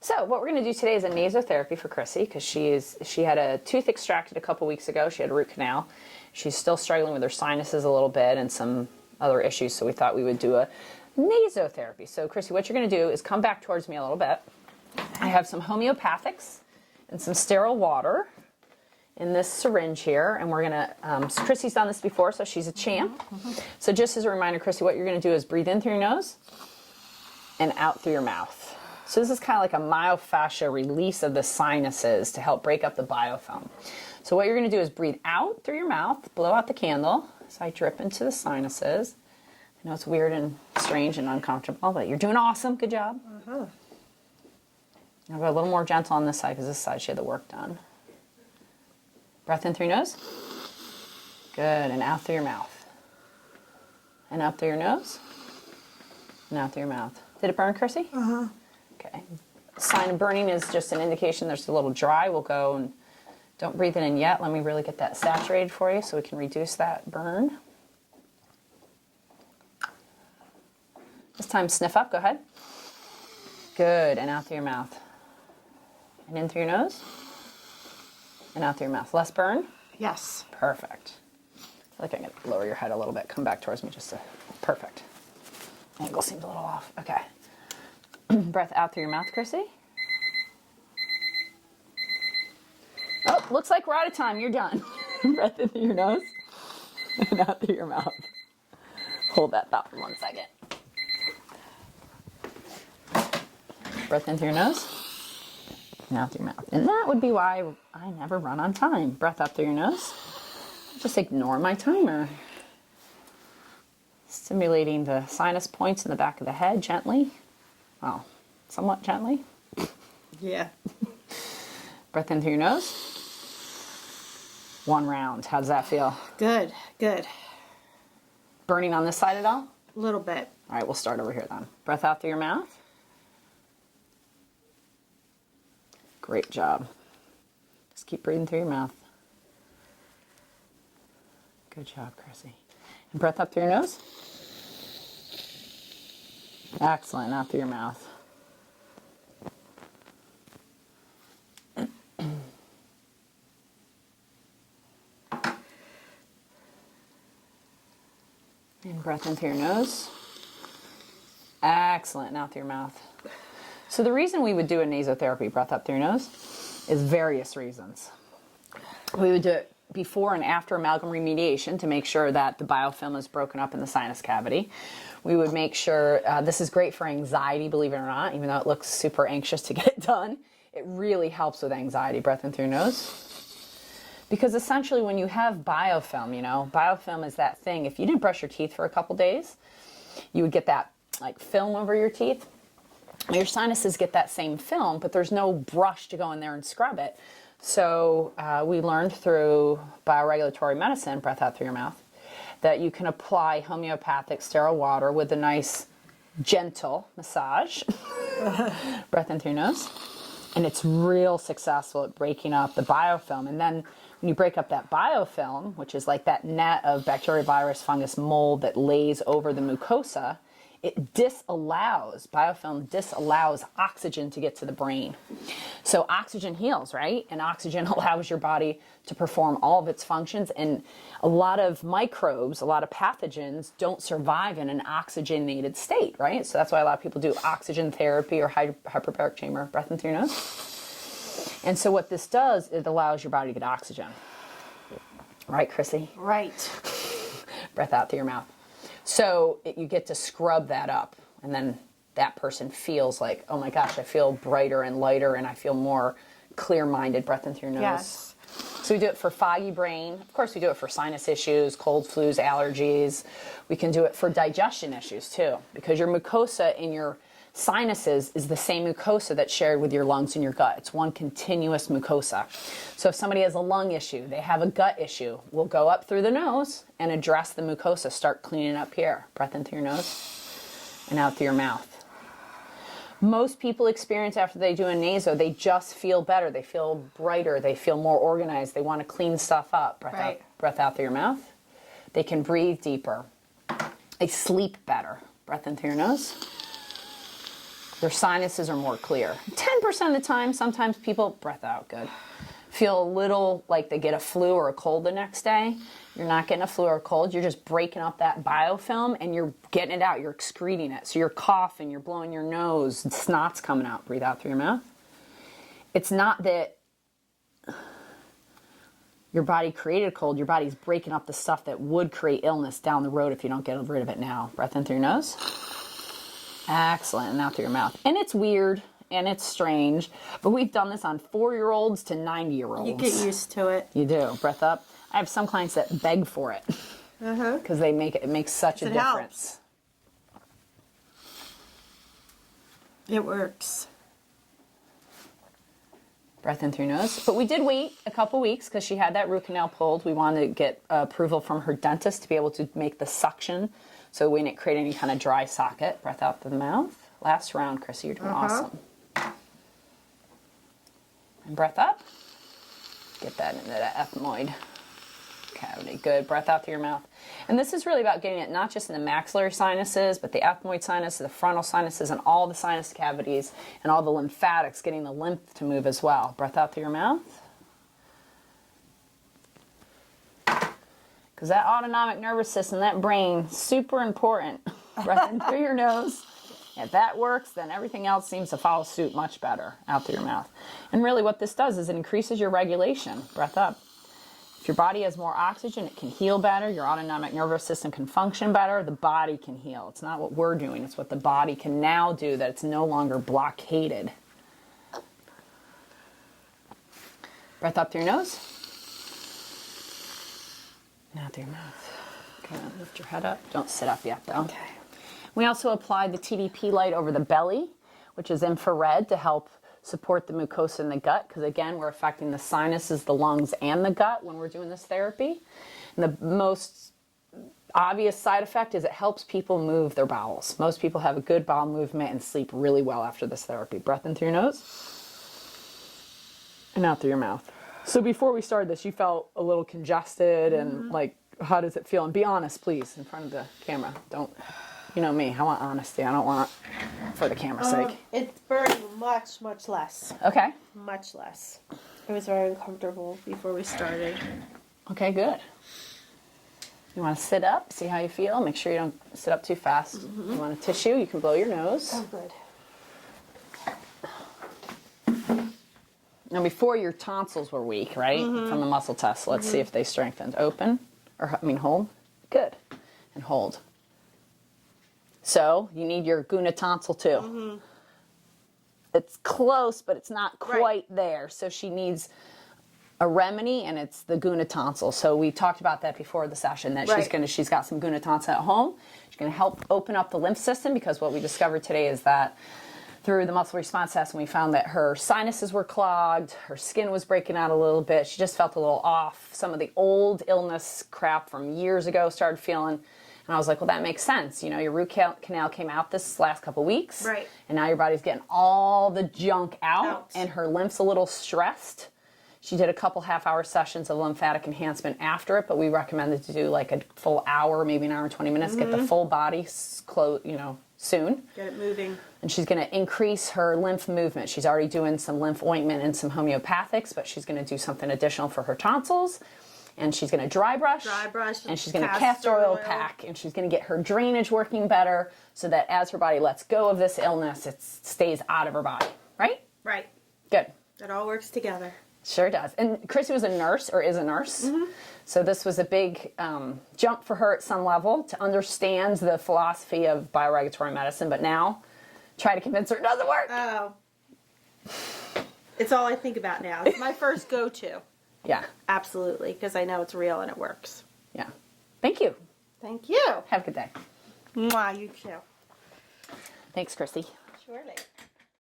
So what we're going to do today is a Naso Therapy for Chrissy because she had a tooth extracted a couple weeks ago. She had a root canal. She's still struggling with her sinuses a little bit and some other issues, so we thought we would do a Naso Therapy. So Chrissy, what you're going to do is come back towards me a little bit. I have some homeopathics and some sterile water in this syringe here, and we're going to, Chrissy's done this before, so she's a champ. So just as a reminder, Chrissy, what you're going to do is breathe in through your nose and out through your mouth. So this is kind of like a myofascia release of the sinuses to help break up the biofilm. So what you're going to do is breathe out through your mouth, blow out the candle, so I drip into the sinuses. I know it's weird and strange and uncomfortable, but you're doing awesome. Good job. I'll go a little more gentle on this side because this side she had the work done. Breath in through your nose. Good, and out through your mouth. And up through your nose. And out through your mouth. Did it burn, Chrissy? Okay. Sign of burning is just an indication there's a little dry. We'll go and don't breathe it in yet. Let me really get that saturated for you so we can reduce that burn. This time sniff up. Go ahead. Good. And out through your mouth. And in through your nose. And out through your mouth. Less burn? Yes. Perfect. I feel like I can lower your head a little bit. Come back towards me just to... Perfect. Angle seems a little off. Okay. Breath out through your mouth, Chrissy. Oh, looks like we're out of time. You're done. Breath in through your nose and out through your mouth. Hold that thought for 1 second. Breath in through your nose and out through your mouth. And that would be why I never run on time. Breath up through your nose. Just ignore my timer. Stimulating the sinus points in the back of the head gently. Well, somewhat gently. Yeah. Breath in through your nose. 1 round. How does that feel? Good, good. Burning on this side at all? A little bit. All right, we'll start over here then. Breath out through your mouth. Great job. Just keep breathing through your mouth. Good job, Chrissy. And breath up through your nose. Excellent. Out through your mouth. And breath in through your nose. Excellent. And out through your mouth. So the reason we would do a Naso Therapy, breath up through your nose, is various reasons. We would do it before and after amalgam remediation to make sure that the biofilm is broken up in the sinus cavity. We would make sure, this is great for anxiety, believe it or not, even though it looks super anxious to get it done. It really helps with anxiety. Breath in through your nose. Because essentially when you have biofilm, you know, biofilm is that thing. If you didn't brush your teeth for a couple days, you would get that like film over your teeth. Your sinuses get that same film, but there's no brush to go in there and scrub it. So we learned through bioregulatory medicine, breath out through your mouth, that you can apply homeopathic sterile water with a nice gentle massage. Breath in through your nose. And it's real successful at breaking up the biofilm. And then when you break up that biofilm, which is like that net of bacteria, virus, fungus, mold that lays over the mucosa, biofilm disallows oxygen to get to the brain. So oxygen heals, right? And oxygen allows your body to perform all of its functions. And a lot of microbes, a lot of pathogens don't survive in an oxygenated state, right? So that's why a lot of people do oxygen therapy or hyperbaric chamber, breath in through your nose. And so what this does, it allows your body to get oxygen. Right, Chrissy? Right. Breath out through your mouth. So you get to scrub that up, and then that person feels like, oh my gosh, I feel brighter and lighter, and I feel more clear-minded. Breath in through your nose. Yes. So we do it for foggy brain. Of course, we do it for sinus issues, cold, flus, allergies. We can do it for digestion issues too, because your mucosa in your sinuses is the same mucosa that's shared with your lungs and your gut. It's one continuous mucosa. So if somebody has a lung issue, they have a gut issue, we'll go up through the nose and address the mucosa, start cleaning up here. Breath in through your nose and out through your mouth. Most people experience after they do a naso, they just feel better. They feel brighter. They feel more organized. They want to clean stuff up. Breath out through your mouth. They can breathe deeper. They sleep better. Breath in through your nose. their sinuses are more clear. 10% of the time, sometimes people, breath out, good, feel a little like they get a flu or a cold the next day. You're not getting a flu or a cold. You're just breaking up that biofilm and you're getting it out. You're excreting it. So you're coughing, you're blowing your nose, snot's coming out. Breathe out through your mouth. It's not that your body created a cold. Your body's breaking up the stuff that would create illness down the road if you don't get rid of it now. Breath in through your nose. Excellent. And out through your mouth. And it's weird and it's strange, but we've done this on 4-year-olds to 90-year-olds. You get used to it. You do. Breath up. I have some clients that beg for it because they make it makes such a difference. It works. Breath in through your nose. But we did wait a couple weeks because she had that root canal pulled. We wanted to get approval from her dentist to be able to make the suction so we didn't create any kind of dry socket. Breath out through the mouth. Last round, Chrissy. You're doing awesome. And breath up. Get that into the ethmoid cavity. Good. Breath out through your mouth. And this is really about getting it not just in the maxillary sinuses, but the ethmoid sinus, the frontal sinuses, and all the sinus cavities, and all the lymphatics, getting the lymph to move as well. Breath out through your mouth. Because that autonomic nervous system, that brain, super important. Breath in through your nose. If that works, then everything else seems to follow suit much better. Out through your mouth. And really what this does is it increases your regulation. Breath up. If your body has more oxygen, it can heal better. Your autonomic nervous system can function better. The body can heal. It's not what we're doing. It's what the body can now do, that it's no longer blockaded. Breath up through your nose. And out through your mouth. Okay, lift your head up. Don't sit up yet, though. Okay. We also applied the TDP light over the belly, which is infrared, to help support the mucosa in the gut, because again, we're affecting the sinuses, the lungs, and the gut when we're doing this therapy. And the most obvious side effect is it helps people move their bowels. Most people have a good bowel movement and sleep really well after this therapy. Breath in through your nose and out through your mouth. So before we started this, you felt a little congested and like, how does it feel? And be honest, please, in front of the camera. Don't, you know me, I want honesty. I don't want it for the camera's sake. It's burning much, much less. Okay. Much less. It was very uncomfortable before we started. Okay, good. You want to sit up, see how you feel. Make sure you don't sit up too fast. You want a tissue, you can blow your nose. Oh, good. Now, before your tonsils were weak, right? From the muscle test. Let's see if they strengthened. Open, or hold. Good. And hold. So, you need your guna tonsil too. It's close, but it's not quite there. So she needs a remedy, and it's the guna tonsil. So we talked about that before the session, that she's got some guna tonsil at home. She's going to help open up the lymph system, because what we discovered today is that through the muscle response test, and we found that her sinuses were clogged, her skin was breaking out a little bit, she just felt a little off. Some of the old illness crap from years ago started feeling. And I was like, well, that makes sense. You know, your root canal came out this last couple weeks. Right. And now your body's getting all the junk out. And her lymph's a little stressed. She did a couple half-hour sessions of lymphatic enhancement after it, but we recommended to do like a full hour, maybe an hour and 20 minutes, get the full body soon. Get it moving. And she's going to increase her lymph movement. She's already doing some lymph ointment and some homeopathics, but she's going to do something additional for her tonsils. And she's going to dry brush, and she's going to castor oil pack, and she's going to get her drainage working better, so that as her body lets go of this illness, it stays out of her body. Right? Right. Good. It all works together. Sure does. And Chrissy was a nurse, or is a nurse. So this was a big jump for her at some level to understand the philosophy of bioregulatory medicine, but now try to convince her it doesn't work. Oh. It's all I think about now. It's my first go-to. Yeah. Absolutely, because I know it's real and it works. Yeah. Thank you. Thank you. Have a good day. Mwah, you too. Thanks, Chrissy. Surely.